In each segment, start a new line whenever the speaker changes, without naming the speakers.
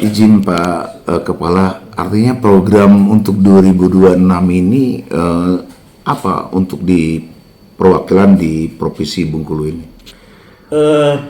Izin Pak Kepala, artinya program untuk 2026 ini apa untuk di perwakilan di Provinsi Bengkulu ini?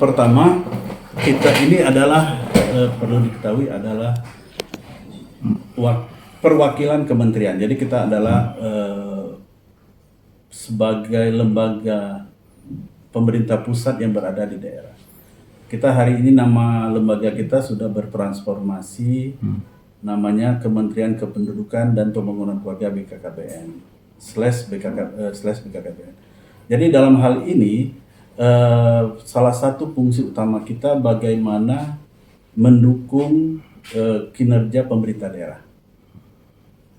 Pertama, kita ini adalah perlu diketahui adalah perwakilan kementerian. Jadi kita adalah sebagai lembaga pemerintah pusat yang berada di daerah. Kita hari ini nama lembaga kita sudah bertransformasi, namanya Kementerian Kependudukan dan Pembangunan Keluarga BKKBN /BKKBN. Jadi dalam hal ini salah satu fungsi utama kita bagaimana mendukung kinerja pemerintah daerah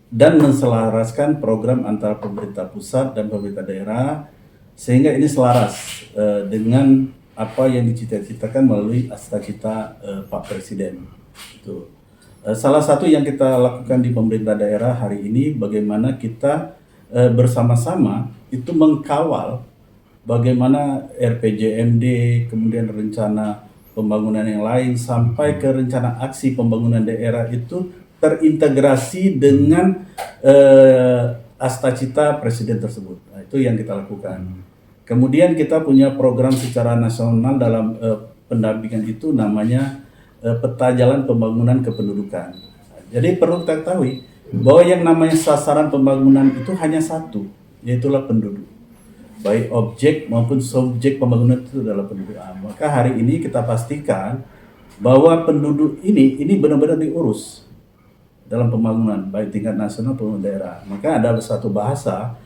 dan menselaraskan program antara pemerintah pusat dan pemerintah daerah sehingga ini selaras dengan apa yang dicita-citakan melalui Astacita Pak Presiden. Itu salah satu yang kita lakukan di pemerintah daerah hari ini, bagaimana kita bersama-sama itu mengkawal bagaimana RPJMD, kemudian rencana pembangunan yang lain sampai ke rencana aksi pembangunan daerah itu terintegrasi dengan Astacita Presiden tersebut. Nah, itu yang kita lakukan. Kemudian kita punya program secara nasional dalam pendampingan itu namanya Peta Jalan Pembangunan Kependudukan. Jadi perlu kita ketahui bahwa yang namanya sasaran pembangunan itu hanya satu, yaitulah penduduk. Baik objek maupun subjek pembangunan itu adalah penduduk. Maka hari ini kita pastikan bahwa penduduk ini benar-benar diurus dalam pembangunan baik tingkat nasional maupun daerah. Maka ada satu bahasa,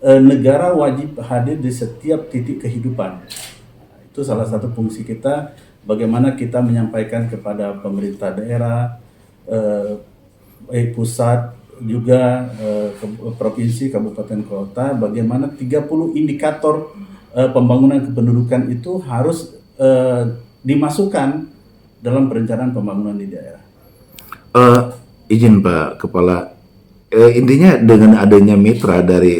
negara wajib hadir di setiap titik kehidupan. Itu salah satu fungsi kita, bagaimana kita menyampaikan kepada pemerintah daerah, pusat, juga provinsi, kabupaten, kota, bagaimana 30 indikator pembangunan kependudukan itu harus dimasukkan dalam perencanaan pembangunan di daerah.
Izin Pak Kepala, intinya dengan adanya mitra dari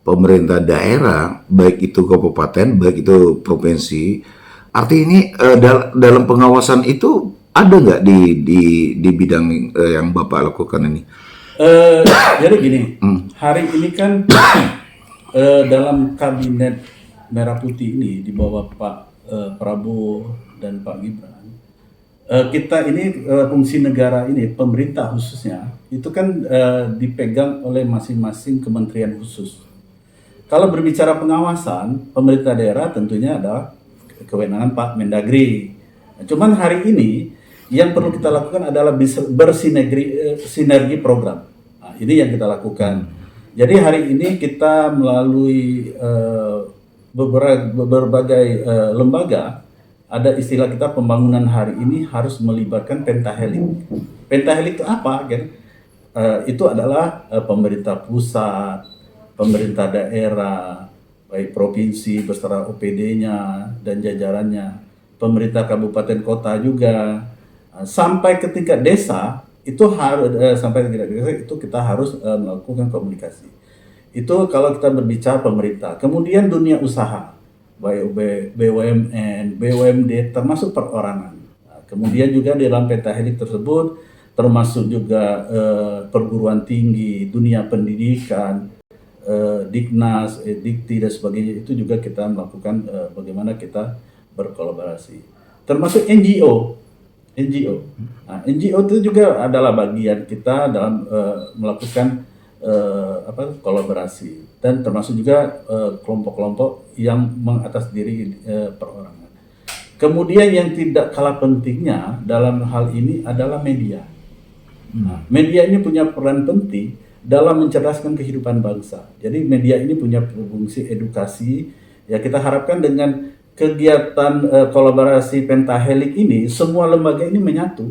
pemerintah daerah, baik itu kabupaten, baik itu provinsi, artinya ini dalam pengawasan itu ada nggak di bidang yang Bapak lakukan ini?
Jadi gini, hari ini kan dalam kabinet Merah Putih ini di bawah Pak Prabowo dan Pak Gibran, kita ini fungsi negara ini, pemerintah khususnya, itu kan dipegang oleh masing-masing kementerian khusus. Kalau berbicara pengawasan, pemerintah daerah tentunya ada kewenangan Pak Mendagri. Cuman hari ini yang perlu kita lakukan adalah bersinergi program. Nah, ini yang kita lakukan. Jadi hari ini kita melalui berbagai lembaga, ada istilah kita pembangunan hari ini harus melibatkan pentahelik. Pentahelik itu apa? Itu adalah pemerintah pusat, pemerintah daerah, baik provinsi beserta OPD-nya dan jajarannya, pemerintah kabupaten kota juga, sampai ke tingkat desa itu harus kita harus melakukan komunikasi. Itu kalau kita berbicara pemerintah. Kemudian dunia usaha, baik BUMN, BUMD, termasuk perorangan. Kemudian juga di dalam pentahelik tersebut termasuk juga perguruan tinggi, dunia pendidikan, Diknas, Dikti dan sebagainya. Itu juga kita melakukan bagaimana kita berkolaborasi. Termasuk NGO. Nah, NGO itu juga adalah bagian kita dalam melakukan kolaborasi, dan termasuk juga kelompok-kelompok yang mengatas diri perorangan. Kemudian yang tidak kalah pentingnya dalam hal ini adalah media. Nah, media ini punya peran penting dalam mencerdaskan kehidupan bangsa. Jadi media ini punya fungsi edukasi. Ya, kita harapkan dengan kegiatan kolaborasi pentahelik ini, semua lembaga ini menyatu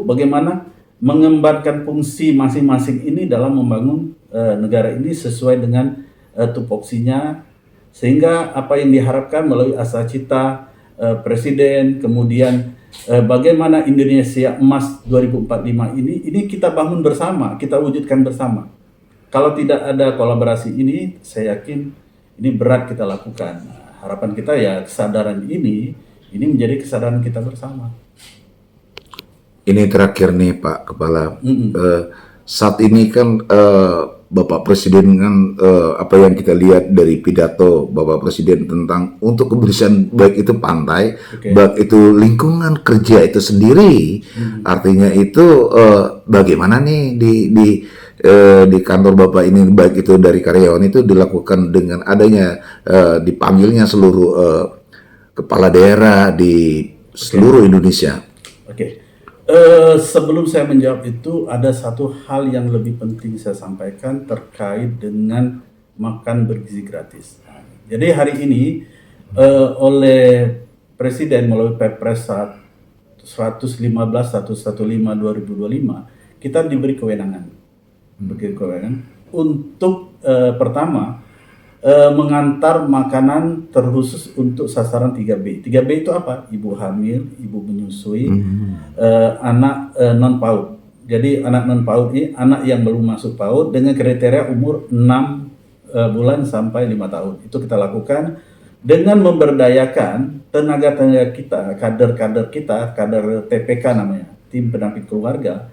bagaimana mengembangkan fungsi masing-masing ini dalam membangun negara ini sesuai dengan tupoksinya, sehingga apa yang diharapkan melalui Astacita Presiden, kemudian bagaimana Indonesia Emas 2045 ini kita bangun bersama, kita wujudkan bersama. Kalau tidak ada kolaborasi ini, saya yakin ini berat kita lakukan. Harapan kita ya kesadaran ini menjadi kesadaran kita bersama.
Ini terakhir nih Pak Kepala.
Mm-mm.
Saat ini kan Bapak Presiden kan apa yang kita lihat dari pidato Bapak Presiden tentang untuk kebersihan baik itu pantai,
Oke.
baik itu lingkungan kerja itu sendiri. Artinya itu bagaimana nih di kantor Bapak ini baik itu dari karyawan itu dilakukan dengan adanya dipanggilnya seluruh kepala daerah di seluruh Indonesia.
Oke. Sebelum saya menjawab itu, ada satu hal yang lebih penting saya sampaikan terkait dengan makan bergizi gratis. Nah, jadi hari ini oleh Presiden melalui Perpres 115/115 kita diberi kewenangan, untuk pertama mengantar makanan terkhusus untuk sasaran 3B. 3B itu apa? Ibu hamil, ibu menyusui, anak non PAUD. Jadi anak non PAUD ini anak yang belum masuk PAUD dengan kriteria umur 6 bulan sampai 5 tahun. Itu kita lakukan dengan memberdayakan tenaga-tenaga kita, kader-kader kita, kader TPK namanya, tim pendamping keluarga.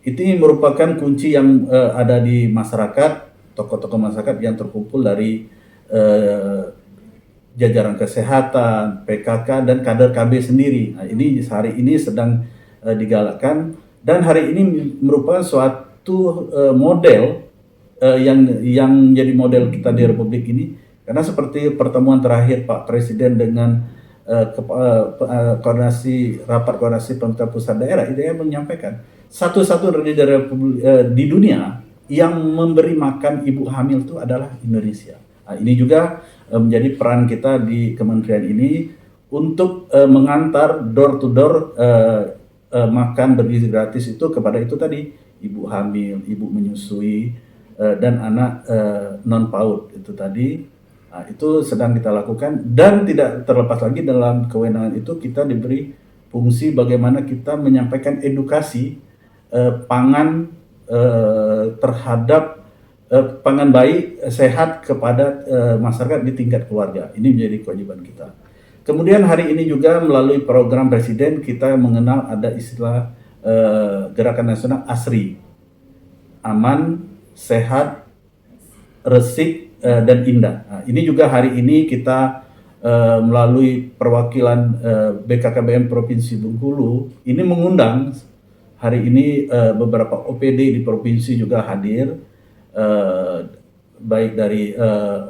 Itu merupakan kunci yang ada di masyarakat, tokoh-tokoh masyarakat yang terkumpul dari jajaran kesehatan, PKK, dan kader KB sendiri. Nah, ini hari ini sedang digalakkan, dan hari ini merupakan suatu model yang jadi model kita di Republik ini, karena seperti pertemuan terakhir Pak Presiden dengan rapat koordinasi pemerintah pusat daerah, itu yang menyampaikan satu-satu di dunia yang memberi makan ibu hamil itu adalah Indonesia. Nah, ini juga menjadi peran kita di kementerian ini untuk mengantar door to door makan bergizi gratis itu kepada itu tadi ibu hamil, ibu menyusui, dan anak non PAUD itu tadi. Nah, itu sedang kita lakukan, dan tidak terlepas lagi dalam kewenangan itu kita diberi fungsi bagaimana kita menyampaikan edukasi pangan terhadap pangan baik sehat kepada masyarakat di tingkat keluarga. Ini menjadi kewajiban kita. Kemudian hari ini juga melalui program Presiden kita mengenal ada istilah Gerakan Nasional ASRI, aman, sehat, resik, dan indah. Nah, ini juga hari ini kita melalui perwakilan BKKBN Provinsi Bengkulu ini mengundang hari ini beberapa OPD di provinsi juga hadir, baik dari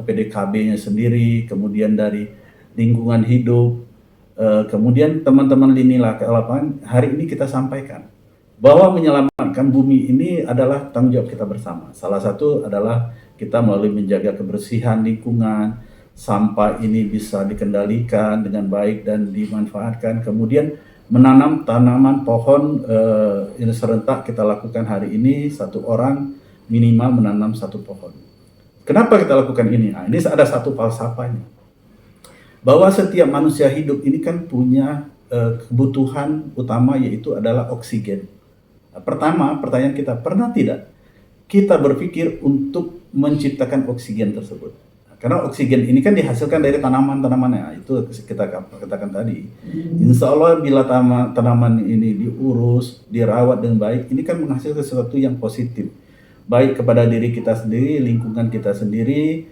OPD KB-nya sendiri, kemudian dari lingkungan hidup, kemudian teman-teman lini lapangan. Hari ini kita sampaikan bahwa menyelamatkan bumi ini adalah tanggung jawab kita bersama. Salah satu adalah kita melalui menjaga kebersihan lingkungan, sampah ini bisa dikendalikan dengan baik dan dimanfaatkan, kemudian menanam tanaman pohon ini serentak kita lakukan hari ini, satu orang minimal menanam satu pohon. Kenapa kita lakukan ini? Nah, ini ada satu falsafahnya, bahwa setiap manusia hidup ini kan punya kebutuhan utama, yaitu adalah oksigen. Nah, pertama, pertanyaan kita, pernah tidak kita berpikir untuk menciptakan oksigen tersebut? Karena oksigen ini kan dihasilkan dari tanaman-tanamannya, itu kita katakan tadi. Insya Allah bila tanaman ini diurus, dirawat dengan baik, ini kan menghasilkan sesuatu yang positif, baik kepada diri kita sendiri, lingkungan kita sendiri,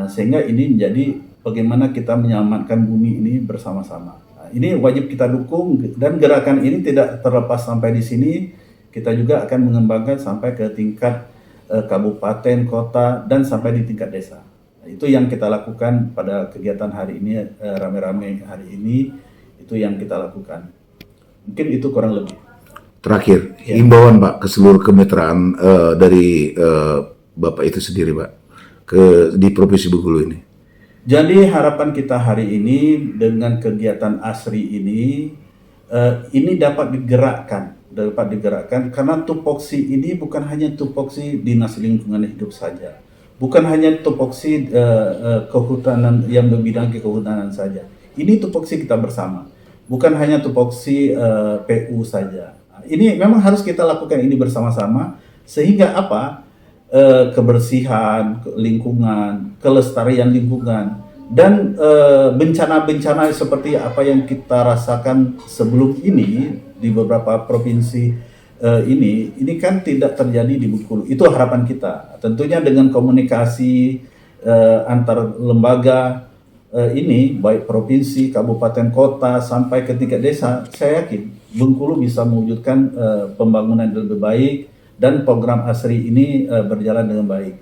sehingga ini menjadi bagaimana kita menyelamatkan bumi ini bersama-sama. Nah, ini wajib kita dukung, dan gerakan ini tidak terlepas sampai di sini, kita juga akan mengembangkan sampai ke tingkat kabupaten, kota, dan sampai di tingkat desa. Itu yang kita lakukan pada kegiatan hari ini, rame-rame hari ini, itu yang kita lakukan. Mungkin itu kurang lebih.
Terakhir, himbauan Pak ke seluruh kemitraan dari Bapak itu sendiri Pak, di Provinsi Bengkulu ini.
Jadi harapan kita hari ini dengan kegiatan ASRI ini dapat digerakkan karena tupoksi ini bukan hanya tupoksi Dinas Lingkungan Hidup saja. Bukan hanya tupoksi kehutanan yang berbidang kehutanan saja. Ini tupoksi kita bersama. Bukan hanya tupoksi PU saja. Ini memang harus kita lakukan ini bersama-sama, sehingga apa? Kebersihan lingkungan, kelestarian lingkungan, dan bencana-bencana seperti apa yang kita rasakan sebelum ini di beberapa provinsi ini kan tidak terjadi di Bengkulu. Itu harapan kita. Tentunya dengan komunikasi antar lembaga ini, baik provinsi, kabupaten, kota, sampai ke tingkat desa, saya yakin Bengkulu bisa mewujudkan pembangunan yang lebih baik dan program ASRI ini berjalan dengan baik.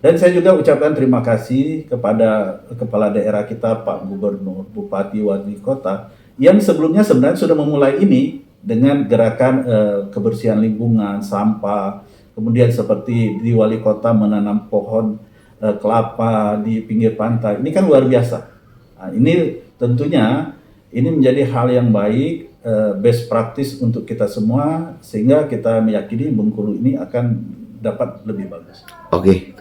Dan saya juga ucapkan terima kasih kepada kepala daerah kita, Pak Gubernur, Bupati, Wali Kota, yang sebelumnya sebenarnya sudah memulai ini dengan gerakan kebersihan lingkungan, sampah, kemudian seperti di Wali Kota menanam pohon kelapa di pinggir pantai. Ini kan luar biasa. Nah, ini tentunya ini menjadi hal yang baik, best practice untuk kita semua, sehingga kita meyakini Bengkulu ini akan dapat lebih bagus.
Oke,